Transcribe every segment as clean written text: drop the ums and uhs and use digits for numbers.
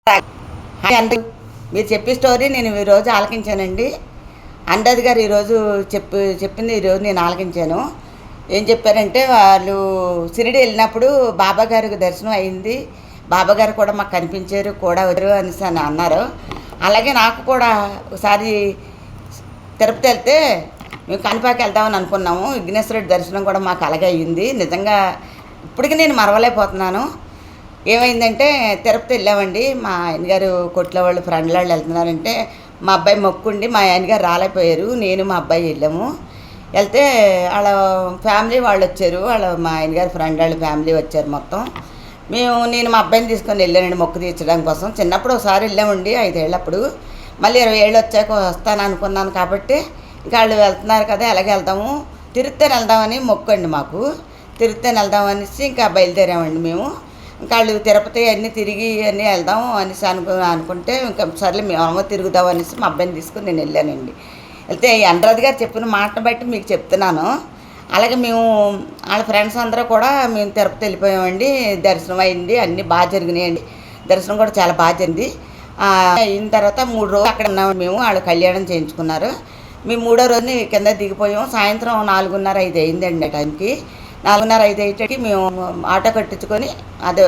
Hi అండి. మీరు చెప్పే స్టోరీ నేను ఈరోజు ఆలకించానండి. అండది గారు ఈరోజు చెప్పింది ఈరోజు నేను ఆలకించాను. ఏం చెప్పారంటే వాళ్ళు షిరిడి వెళ్ళినప్పుడు బాబా గారికి దర్శనం అయింది. బాబా గారు కూడా మాకు కనిపించారు కూడా వచ్చారు అనేసి అని అన్నారు. అలాగే నాకు కూడా ఒకసారి తిరుపతి వెళ్తే మేము కాణిపాకి వెళ్దామని అనుకున్నాము. విఘ్నేశ్వరుడి దర్శనం కూడా మాకు అలాగే అయ్యింది. నిజంగా ఇప్పటికీ నేను మరవలేకపోతున్నాను. ఏమైందంటే తిరుపతి వెళ్ళామండి. మా ఆయనగారు కొట్ల వాళ్ళు ఫ్రెండ్ల వాళ్ళు వెళ్తున్నారంటే మా అబ్బాయి మొక్కుండి మా ఆయనగారు రాలేకపోయారు. నేను మా అబ్బాయి వెళ్ళాము. వెళ్తే వాళ్ళ ఫ్యామిలీ వాళ్ళు వచ్చారు. మా ఆయనగారు ఫ్రెండ్ వాళ్ళ ఫ్యామిలీ వచ్చారు మొత్తం. నేను మా అబ్బాయిని తీసుకొని వెళ్ళానండి మొక్కు తీర్చడం కోసం. చిన్నప్పుడు ఒకసారి వెళ్ళామండి 5 ఏళ్ళప్పుడు. మళ్ళీ 20 ఏళ్ళు వచ్చాక వస్తాను అనుకున్నాను కాబట్టి ఇంకా వాళ్ళు వెళ్తున్నారు కదా ఎలాగ వెళ్దాము తిరుత్తని వెళ్దామని మొక్కండి మాకు. తిరుత్తని వెళ్దామనేసి ఇంకా బయలుదేరామండి మేము. ఇంకా వాళ్ళు తిరుపతి అన్నీ తిరిగి అన్నీ వెళ్దాం అనేసి అనుకుంటే ఇంకా సర్లే మేము తిరుగుదాం అనేసి మా అబ్బాయిని తీసుకుని నేను వెళ్ళానండి. వెళ్తే అండ్రాది గారు చెప్పిన మాటను బట్టి మీకు చెప్తున్నాను. అలాగే మేము వాళ్ళ ఫ్రెండ్స్ అందరూ కూడా మేము తిరుపతి వెళ్ళిపోయామండి. దర్శనం అయింది, అన్నీ బాగా జరిగినాయండి. దర్శనం కూడా చాలా బాగా జరిగింది. అయిన తర్వాత 3 రోజులు అక్కడ ఉన్నామండి మేము. వాళ్ళు కళ్యాణం చేయించుకున్నారు. మేము 3వ రోజుని కింద దిగిపోయాము. సాయంత్రం 4:30, 5 అయిందండి ఆ టైంకి. 4:30, 5 అయ్యేటికి మేము ఆటో కట్టించుకొని అదే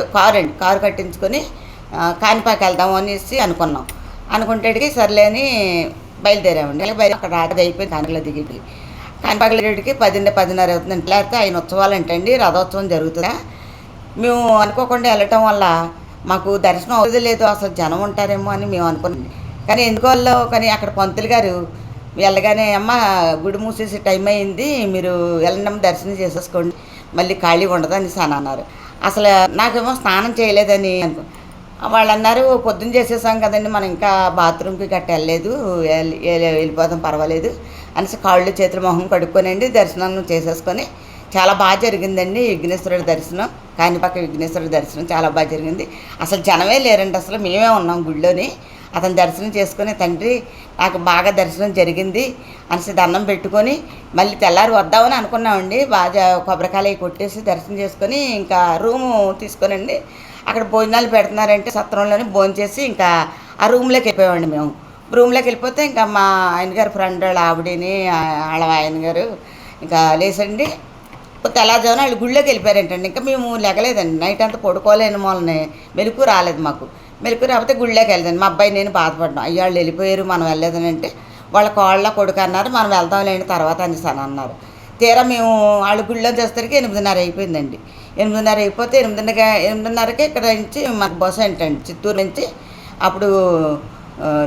కారు కట్టించుకొని కాణిపాకి వెళ్దాము అనేసి అనుకున్నాం. అనుకుంటేటికి సర్లే అని బయలుదేరామండి. అక్కడ రాత్రి అయిపోయింది. కాణిపాకలో దిగి కాణిపాకలో రేటుకి 10:30 అవుతుందండి. లేకపోతే ఆయన ఉత్సవాలు ఏంటండి, రథోత్సవం జరుగుతుందా. మేము అనుకోకుండా వెళ్ళటం వల్ల మాకు దర్శనం అవుతుంది లేదు, అసలు జనం ఉంటారేమో అని మేము అనుకున్నాం. కానీ కానీ అక్కడ పంతులు గారు వెళ్ళగానే అమ్మ గుడి మూసేసి టైం అయింది, మీరు వెళ్ళండి దర్శనం చేసేసుకోండి, మళ్ళీ ఖాళీ ఉండదు అనేసి అని అన్నారు. అసలు నాకేమో స్నానం చేయలేదని వాళ్ళు అన్నారు, పొద్దున్న చేసేసాం కదండి మనం ఇంకా బాత్రూమ్కి గట్ట వెళ్ళలేదు, వెళ్ళిపోతాం పర్వాలేదు అనేసి కాళ్ళు చేతులు మొహం కడుక్కొనండి దర్శనం చేసేసుకొని చాలా బాగా జరిగిందండి. విఘ్నేశ్వరుడి దర్శనం, కాణిపాక విఘ్నేశ్వరుడి దర్శనం చాలా బాగా జరిగింది. అసలు జనమే లేరండి, అసలు మేమే ఉన్నాం గుడిలోని. అతను దర్శనం చేసుకొని తండ్రి నాకు బాగా దర్శనం జరిగింది అనేసి దండం పెట్టుకొని మళ్ళీ తెల్లారి వద్దామని అనుకున్నామండి. బాగా కొబ్బరికాయలు కొట్టేసి దర్శనం చేసుకొని ఇంకా రూము తీసుకొనండి అక్కడ భోజనాలు పెడుతున్నారంటే సత్రంలోని భోజనం చేసి ఇంకా ఆ రూమ్లోకి వెళ్ళిపోయామండి మేము. రూమ్లోకి వెళ్ళిపోతే ఇంకా మా ఆయనగారు ఫ్రెండ్ వాళ్ళ ఆవిడని వాళ్ళ ఆయనగారు ఇంకా లేచండి తెల్లారుజామున వాళ్ళు గుళ్ళోకి వెళ్ళిపోయారంటండి. ఇంకా మేము లెగలేదండి, నైట్ అంతా పడుకోలేని వాళ్ళని మెలకు రాలేదు మాకు. మెలకు రాకపోతే గుళ్ళోకి వెళ్ళదండి. మా అబ్బాయి నేను బాధపడ్డాం, అయ్యి వాళ్ళు వెళ్ళిపోయారు మనం వెళ్ళలేదని అంటే వాళ్ళ కోళ్ళ కొడుకు అన్నారు, మనం వెళ్దాం లేండి తర్వాత అనేసి అని అన్నారు. తీరా మేము వాళ్ళ గుళ్ళో చేసేసరికి 8:30 అయిపోయిందండి. 8:30 అయిపోతే 8:30కి ఇక్కడ నుంచి మాకు బస్సు ఏంటండి చిత్తూరు నుంచి. అప్పుడు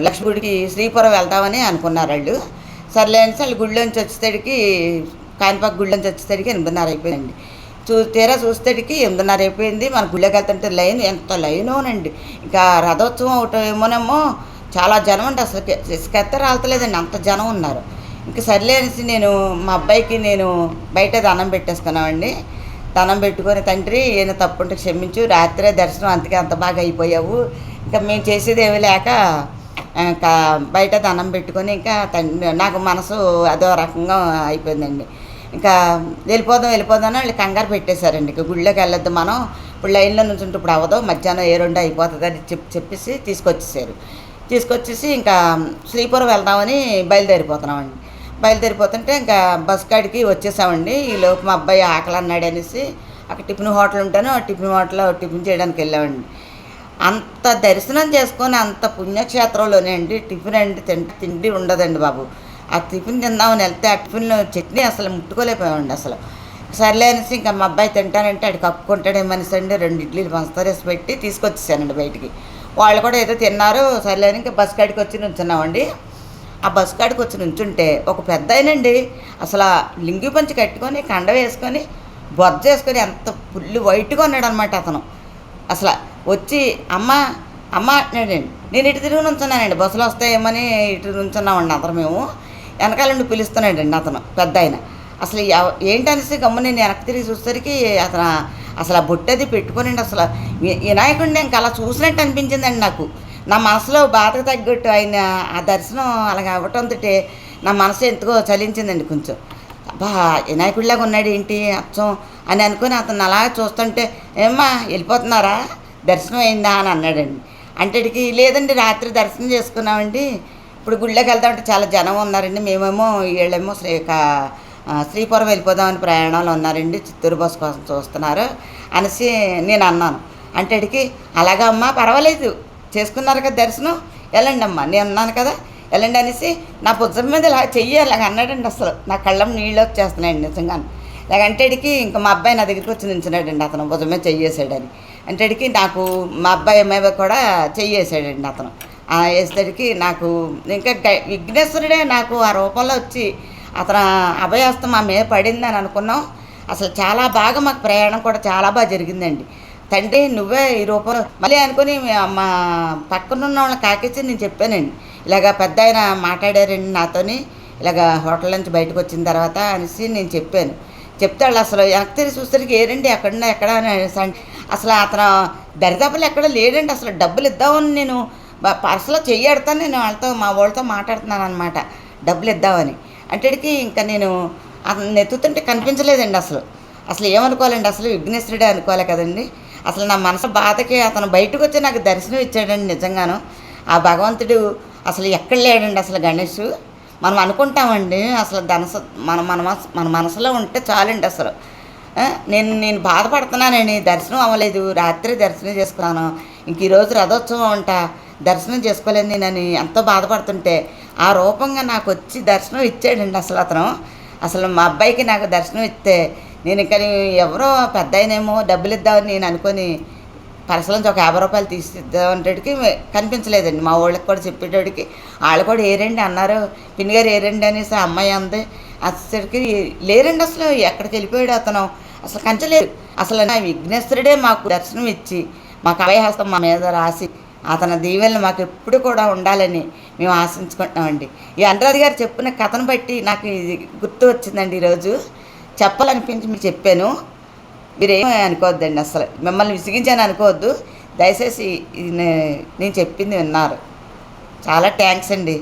లక్ష్మీ గుడికి శ్రీపురం వెళ్దామని అనుకున్నారు వాళ్ళు. సర్లే అనేసి వాళ్ళు గుళ్ళోంచి వచ్చేసరికి కాణిపాక గుళ్ళోంచి వచ్చేసరికి 8:30 అయిపోయిందండి. తీరా చూసేసరికి 8:30 అయిపోయింది. మన గుళ్ళోకి వెళ్తుంటే లైన్ ఎంత లైనోనండి. ఇంకా రథోత్సవం ఒకటి ఏమోనేమో చాలా జనం అండి, అసలు ఇసుకెత్త రాలతలేదండి, అంత జనం ఉన్నారు. ఇంకా సర్లే అనేసి నేను మా అబ్బాయికి నేను బయట దండం పెట్టేసుకున్నామండి. దండం పెట్టుకొని తండ్రి ఏమైనా తప్పుంటే క్షమించు, రాత్రే దర్శనం అందుకే అంత బాగా అయిపోయావు, ఇంకా మేము చేసేది ఏమీ లేక ఇంకా బయట దండం పెట్టుకొని ఇంకా నాకు మనసు అదో రకంగా అయిపోయిందండి. ఇంకా వెళ్ళిపోదాం వాళ్ళు కంగారు పెట్టేశారండి. ఇంకా గుళ్ళోకి వెళ్ళొద్దు మనం, ఇప్పుడు లైన్లో నుంచి ఉంటే ఇప్పుడు అవ్వదు, మధ్యాహ్నం 2 అయిపోతుంది అని చెప్పేసి తీసుకొచ్చేసి ఇంకా శ్రీపురం వెళ్దామని బయలుదేరిపోతున్నామండి. బయలుదేరిపోతుంటే ఇంకా బస్ కాడికి వచ్చేసామండి. ఈలోపు మా అబ్బాయి ఆకలి అన్నాడు అనేసి అక్కడ టిఫిన్ హోటల్ ఉంటాను, ఆ టిఫిన్ హోటల్లో టిఫిన్ చేయడానికి వెళ్ళామండి. అంత దర్శనం చేసుకొని అంత పుణ్యక్షేత్రంలోనే అండి టిఫిన్ అండి తిండి ఉండదండి బాబు. ఆ టిఫిన్ తిందామని వెళ్తే ఆ టిఫిన్లో చట్నీ అసలు ముట్టుకోలేకపోయామండి అసలు. సర్లే అనేసి ఇంకా మా అబ్బాయి తింటానంటే అటు కప్పుకుంటాడేమనేసి అండి 2 ఇడ్లీలు పంచదారేసి పెట్టి తీసుకొచ్చేసానండి బయటికి. వాళ్ళు కూడా ఏదో తిన్నారు. సర్లే అని ఇంకా బస్ కాడికి వచ్చి నుంచున్నామండి. ఆ బస్ కాడికి వచ్చి నుంచుంటే ఒక పెద్ద ఆయనండి అసలు లింగి పంచి కట్టుకొని కండ వేసుకొని బొజ్జ వేసుకొని ఎంత ఫుల్ వైట్గా ఉన్నాడు అనమాట అతను. అసలు వచ్చి అమ్మ అంటున్నాడండి. నేను ఇటు తిరిగి నుంచున్నానండి, బస్సులు వస్తాయేమని ఇటు నుంచున్నామండి అందరం మేము. వెనకాల నుండి పిలుస్తున్నాడండి అతను పెద్ద ఆయన. అసలు ఏంటనేసి గమ్మ నేను వెనక్కి తిరిగి చూసేసరికి అతను అసలు ఆ బొట్టది పెట్టుకోనండి. అసలు వినాయకుడిని ఇంకా అలా చూసినట్టు అనిపించిందండి నాకు. నా మనసులో బాధకు తగ్గట్టు ఆయన ఆ దర్శనం అలాగ అవ్వటంతో నా మనసు ఎంతకో చలించిందండి కొంచెం. అబ్బా వినాయకుడిలాగా ఉన్నాడు ఏంటి అచ్చం అని అనుకుని అతను అలా చూస్తుంటే ఏమ్మా వెళ్ళిపోతున్నారా, దర్శనం అయిందా అని అన్నాడండి. అంటడికి లేదండి రాత్రి దర్శనం చేసుకున్నామండి, ఇప్పుడు గుళ్ళోకి వెళ్దామంటే చాలా జనం ఉన్నారండి, మేమేమో వీళ్ళేమో శ్రీపురం వెళ్ళిపోదామని ప్రయాణంలో ఉన్నారండి, చిత్తూరు బస్సు కోసం చూస్తున్నారు అనేసి నేను అన్నాను. అంటడికి అలాగా అమ్మా పర్వాలేదు చేసుకున్నారు కదా దర్శనం, వెళ్ళండి అమ్మా నేను ఉన్నాను కదా వెళ్ళండి అనేసి నా భుజం మీద ఇలా చెయ్యి అలాగ అన్నాడండి. అసలు నా కళ్ళం నీళ్ళు వచ్చేస్తున్నాయండి నిజంగానే. ఇలాగంటేడికి ఇంకా మా అబ్బాయి నా దగ్గరికి వచ్చి నించున్నాడండి, అతను భుజం మీద చెయ్యేసాడని. అంటేడికి నాకు మా అబ్బాయి మీద కూడా చెయ్యేసాడండి అతను. వేసేసరికి నాకు ఇంకా విఘ్నేశ్వరుడే నాకు ఆ రూపంలో వచ్చి అతను అభయహస్తం మా మీద పడిందని అనుకున్నాం. అసలు చాలా బాగా మాకు ప్రయాణం కూడా చాలా బాగా జరిగిందండి. తండ్రి నువ్వే ఈ రూపంలో మళ్ళీ అనుకుని మా పక్కనున్న వాళ్ళని కాకేసి నేను చెప్పానండి, ఇలాగ పెద్ద ఆయన మాట్లాడారండి నాతోని, ఇలాగ హోటల్ నుంచి బయటకు వచ్చిన తర్వాత అనేసి నేను చెప్పాను. చెప్తే వాళ్ళు అసలు వెనక్కి తిరిగి చూసరికి ఏరండి ఎక్కడున్నా ఎక్కడ అని అనేసి అసలు అతను దరిదాపులు ఎక్కడ లేడండి. అసలు డబ్బులు ఇద్దామని నేను పర్సులో చెయ్యడతాను, నేను వాళ్ళతో మా వాళ్ళతో మాట్లాడుతున్నాను అనమాట డబ్బులు ఇద్దామని. అంటేడికి ఇంకా నేను అతను ఎత్తుతుంటే కనిపించలేదండి. అసలు ఏమనుకోవాలండి, అసలు విఘ్నేశ్వరుడే అనుకోవాలి కదండి. అసలు నా మనసు బాధకి అతను బయటకు వచ్చి నాకు దర్శనం ఇచ్చాడండి నిజంగాను. ఆ భగవంతుడు అసలు ఎక్కడ లేడండి. అసలు గణేష్ మనం అనుకుంటామండి, అసలు మన మనసులో ఉంటే చాలండి. అసలు నేను బాధపడుతున్నానండి, దర్శనం అవ్వలేదు, రాత్రి దర్శనం చేసుకున్నాను, ఇంక ఈరోజు రథోత్సవం అంట దర్శనం చేసుకోలేదు నేనని ఎంతో బాధపడుతుంటే ఆ రూపంగా నాకు వచ్చి దర్శనం ఇచ్చాడండి. అసలు మా అబ్బాయికి నాకు దర్శనం ఇస్తే నేను ఇంకా ఎవరో పెద్ద ఆయనేమో డబ్బులు ఇద్దామని నేను అనుకొని పర్సలోంచి ఒక 50 రూపాయలు తీసిద్దామంటేటికి కనిపించలేదండి. మా వాళ్ళకి కూడా చెప్పేటోడికి వాళ్ళు కూడా ఏరండి అన్నారు, పిన్ని గారు ఏరండి అనేసి ఆ అమ్మాయి అంది. వచ్చేసరికి లేరండి, అసలు ఎక్కడికి వెళ్ళిపోయాడు అతను, అసలు కంచలేదు. అసలు నా విఘ్నేశ్వరుడే మాకు దర్శనం ఇచ్చి మాకు అభయహస్తం మా మీద రాసి అతని దీవెనలు మాకు ఎప్పుడు కూడా ఉండాలని మేము ఆశించుకుంటున్నామండి. ఈ అనురాధ గారు చెప్పిన కథను బట్టి నాకు ఇది గుర్తు వచ్చిందండి, ఈరోజు చెప్పాలనిపించి మీకు చెప్పాను. మీరేమీ అనుకోవద్దండి, అసలు మిమ్మల్ని విసిగించాను అనుకోవద్దు, దయచేసి నేను చెప్పింది విన్నారు. చాలా థ్యాంక్స్ అండి.